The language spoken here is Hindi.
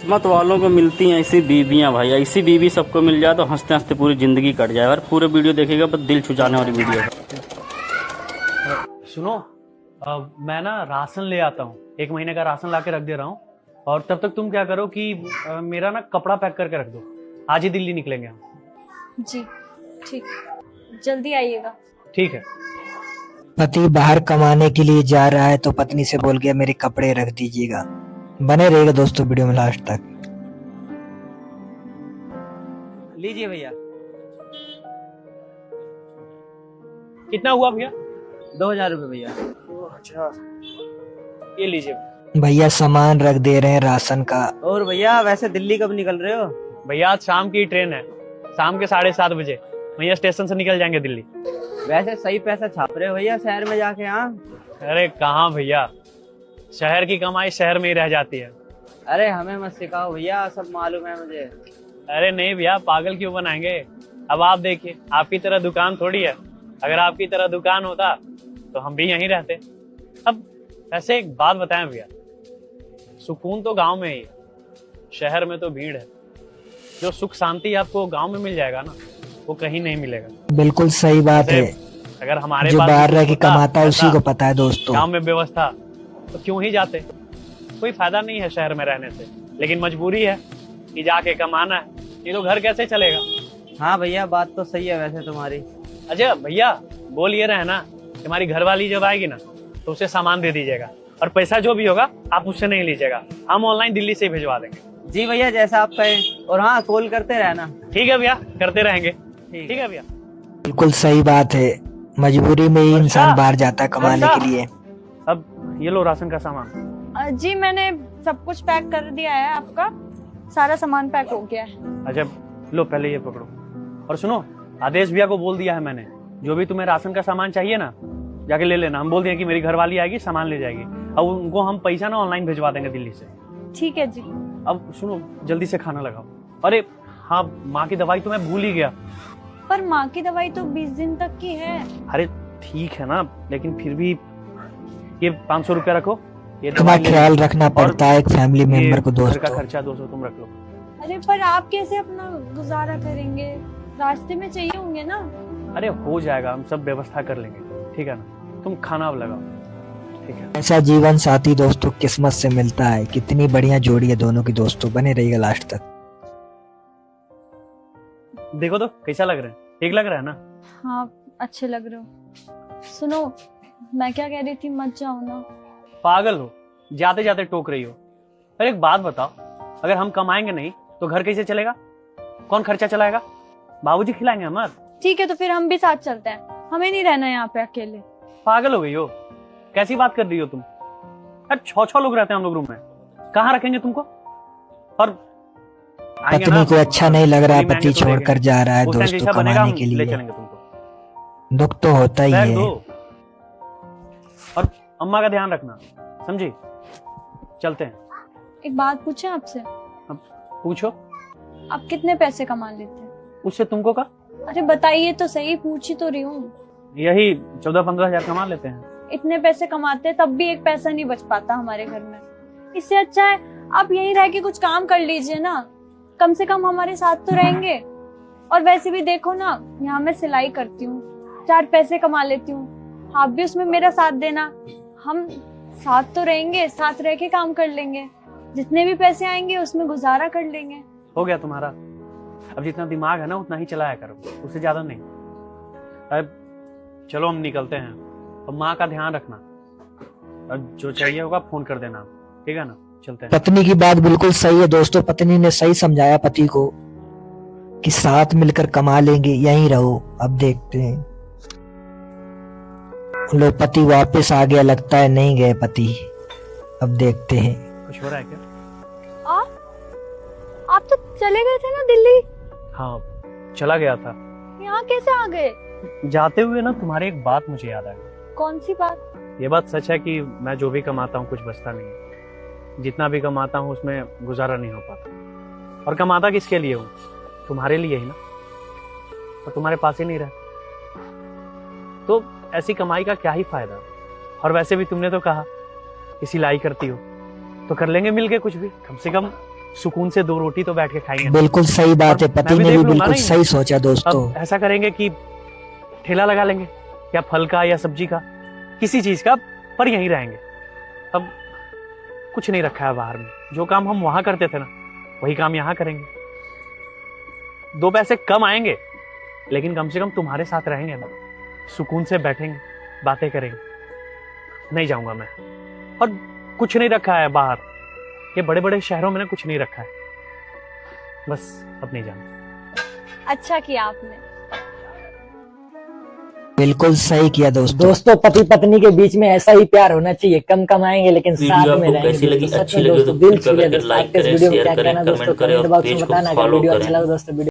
किस्मत वालों को मिलती हैं ऐसी बीवियां भाई, ऐसी बीवी सबको मिल जाए तो हंसते हंसते पूरी जिंदगी कट जाए। और पूरे वीडियो देखेगा पर दिल छुचाने वाली वीडियो है। सुनो, मैं ना राशन ले आता हूँ, 1 महीने का राशन ला के रख दे रहा हूँ। और तब तक तुम क्या करो कि मेरा ना कपड़ा पैक करके रख दो, आज ही दिल्ली निकलेंगे हम। जी ठीक, जल्दी आइएगा। ठीक है। पति बाहर कमाने के लिए जा रहा है तो पत्नी से बोल गया मेरे कपड़े रख दीजिएगा। बने रहेगा दोस्तों वीडियो में लास्ट तक। लीजिए भैया। कितना हुआ भैया? 2000 रुपये भैया। अच्छा, ये लीजिए भैया सामान रख दे रहे हैं राशन का। और भैया वैसे दिल्ली कब निकल रहे हो? भैया। आज शाम की ट्रेन है, शाम के 7:30 बजे भैया स्टेशन से निकल जाएंगे दिल्ली। वैसे सही पैसा छाप रहे हो भैया शहर में जाके। हाँ अरे कहाँ भैया, शहर की कमाई शहर में ही रह जाती है। अरे हमें मत सिखाओ भैया, सब मालूम है मुझे। अरे नहीं भैया, पागल क्यों बनाएंगे। अब आप देखिए, आपकी तरह दुकान थोड़ी है, अगर आपकी तरह दुकान होता तो हम भी यहीं रहते। अब ऐसे एक बात बताएं भैया, सुकून तो गांव में ही है, शहर में तो भीड़ है। जो सुख शांति आपको गांव में मिल जाएगा ना, वो कहीं नहीं मिलेगा। बिल्कुल सही बात है। अगर हमारे जो पास बाहर रह के कमाता है उसी को पता है दोस्तों। गांव में व्यवस्था तो क्यों ही जाते, कोई फायदा नहीं है शहर में रहने से, लेकिन मजबूरी है कि जाके कमाना है, ये तो घर कैसे चलेगा। हाँ भैया बात तो सही है वैसे तुम्हारी। अच्छा भैया, बोल ये रहे ना, हमारी घरवाली जब आएगी ना तो उसे सामान दे दीजिएगा, और पैसा जो भी होगा आप उससे नहीं लीजिएगा, हम ऑनलाइन दिल्ली से ही भिजवा देंगे। जी भैया जैसा आप कहें। और हाँ कॉल करते रहना। ठीक है भैया, करते रहेंगे। ठीक है भैया। बिल्कुल सही बात है, मजबूरी में ही इंसान बाहर जाता है कमाने के लिए। अब ये लो राशन का सामान। जी मैंने सब कुछ पैक कर दिया है, आपका सारा सामान पैक हो गया है। अच्छा लो पहले ये पकड़ो। और सुनो, आदेश भैया को बोल दिया है मैंने, जो भी तुम्हें राशन का सामान चाहिए ना जाके ले लेना। हम बोल दिए कि मेरी घरवाली आएगी सामान ले जाएगी, अब उनको हम पैसा ना ऑनलाइन भिजवा देंगे दिल्ली से। ठीक है जी। अब सुनो, जल्दी से खाना लगाओ। अरे हाँ, माँ की दवाई तो मैं भूल ही गया। पर माँ की दवाई तो 20 दिन तक की है। अरे ठीक है ना, लेकिन फिर भी ये 500 रुपया रखो, ये इतना ख्याल रखना पड़ता है एक फैमिली मेंबर को घर का दोस्तों। खर्चा 200 तुम रख लो। अरे पर आप कैसे अपना गुजारा करेंगे, रास्ते में चाहिए होंगे ना। अरे हो जाएगा, हम सब व्यवस्था कर लेंगे, ठीक है ना। तुम खाना अब लगाओ, ठीक है। ऐसा जीवन साथी दोस्तों किस्मत से मिलता है। कितनी बढ़िया जोड़ी है दोनों की दोस्तों। बने रहिएगा लास्ट तक। देखो तो कैसा लग रहा है, ठीक लग रहा है ना। हाँ अच्छे लग रहे हो। सुनो, मैं क्या कह रही थी, मत जाओ ना। पागल हो, जाते जाते टोक रही हो। अरे एक बात बताओ, अगर हम कमाएंगे नहीं तो घर कैसे चलेगा, कौन खर्चा चलाएगा? बाबूजी खिलाएंगे हमार। ठीक है तो फिर हम भी साथ चलते हैं, हमें नहीं रहना यहाँ पे अकेले। पागल हो गई हो, कैसी बात कर रही हो तुम? यार 6 लोग रहते हैं हम लोग रूम में, कहाँ रखेंगे तुमको? और पत्नी को अच्छा नहीं लग रहा है, पति छोड़कर जा रहा है दोस्तों कमाने के ले लिए। चलेंगे तुमको। दुख तो होता ही बैग है। दो और अम्मा का ध्यान रखना, समझी? चलते हैं। एक बात पूछे आपसे? अब पूछो। आप कितने पैसे कमा लेते हैं? उससे तुमको का? अरे बताइए तो सही, पूछ ही तो रही हूँ। यही 14-15 हजार कमा लेते हैं। इतने पैसे कमाते हैं तब भी एक पैसा नहीं बच पाता हमारे घर में। इससे अच्छा है आप यहीं रह के कुछ काम कर लीजिए ना, कम से कम हमारे साथ तो रहेंगे। और वैसे भी देखो ना, यहाँ मैं सिलाई करती हूँ, 4 पैसे कमा लेती हूँ, आप भी उसमें मेरा साथ देना, हम साथ तो रहेंगे, साथ रह के काम कर लेंगे, जितने भी पैसे आएंगे उसमें गुजारा कर लेंगे। हो गया तुम्हारा। अब जितना दिमाग है ना उतना ही चलाया करो, उससे ज्यादा नहीं। अब चलो हम निकलते हैं, अब माँ का ध्यान रखना, अब जो चाहिए होगा फोन कर देना, ठीक है ना। चलते हैं। पत्नी की बात बिल्कुल सही है दोस्तों। पत्नी ने सही समझाया पति को कि साथ मिलकर कमा लेंगे, यहीं रहो। अब देखते हैं। लो पति वापस आ गया, लगता है नहीं गए पति। अब देखते हैं। कुछ हो रहा है क्या? आप तो चले गए थे ना दिल्ली? हाँ चला गया था। यहाँ कैसे आ गए? जाते हुए ना तुम्हारी एक बात मुझे याद आई। कौन सी बात? ये बात सच है कि मैं जो भी कमाता हूँ कुछ बचता नहीं है, जितना भी कमाता हूँ उसमें गुजारा नहीं हो पाता। और कमाता किसके लिए हूँ? तुम्हारे लिए ही ना, और तुम्हारे पास ही नहीं रहा तो ऐसी कमाई का क्या ही फायदा। और वैसे भी तुमने तो कहा कि सिलाई करती हो, तो कर लेंगे मिलके कुछ भी, कम से कम सुकून से 2 रोटी तो बैठ के खाएंगे। बिल्कुल सही बात है, और मैं पति भी ने देख भी लूंगा बिल्कुल ना सही सोचा दोस्तों। अब ऐसा करेंगे कि ठेला लगा लेंगे, या फल का या सब्जी का, किसी चीज का, पर यहीं रहेंगे। अब कुछ नहीं रखा है बाहर में, जो काम हम वहां करते थे ना वही काम यहाँ करेंगे। 2 पैसे कम आएंगे लेकिन कम से कम तुम्हारे साथ रहेंगे ना, सुकून से बैठेंगे, बातें करेंगे। नहीं जाऊंगा मैं। और कुछ नहीं रखा है बाहर, ये बड़े बड़े शहरों में ना कुछ नहीं रखा है, बस अब नहीं जाना। अच्छा किया आपने। बिल्कुल सही किया दोस्तों। दोस्तों पति पत्नी के बीच में ऐसा ही प्यार होना चाहिए, कम कमाएंगे लेकिन वीडियो साथ में आपको रहेंगे। कैसी लगी, दोस्तों, अच्छी सच में लगी तो दोस्तों दिल कृपया छू लिया करके दोस्तों। लाइक आपके इस करें, वीडियो में शेयर क्या करें, कहना दोस्तों कमेंट करें कमेंट और बॉक्स पेज में को बताना। अगर फॉलो वीडियो अच्छा करें। लगा दोस्तों वीडियो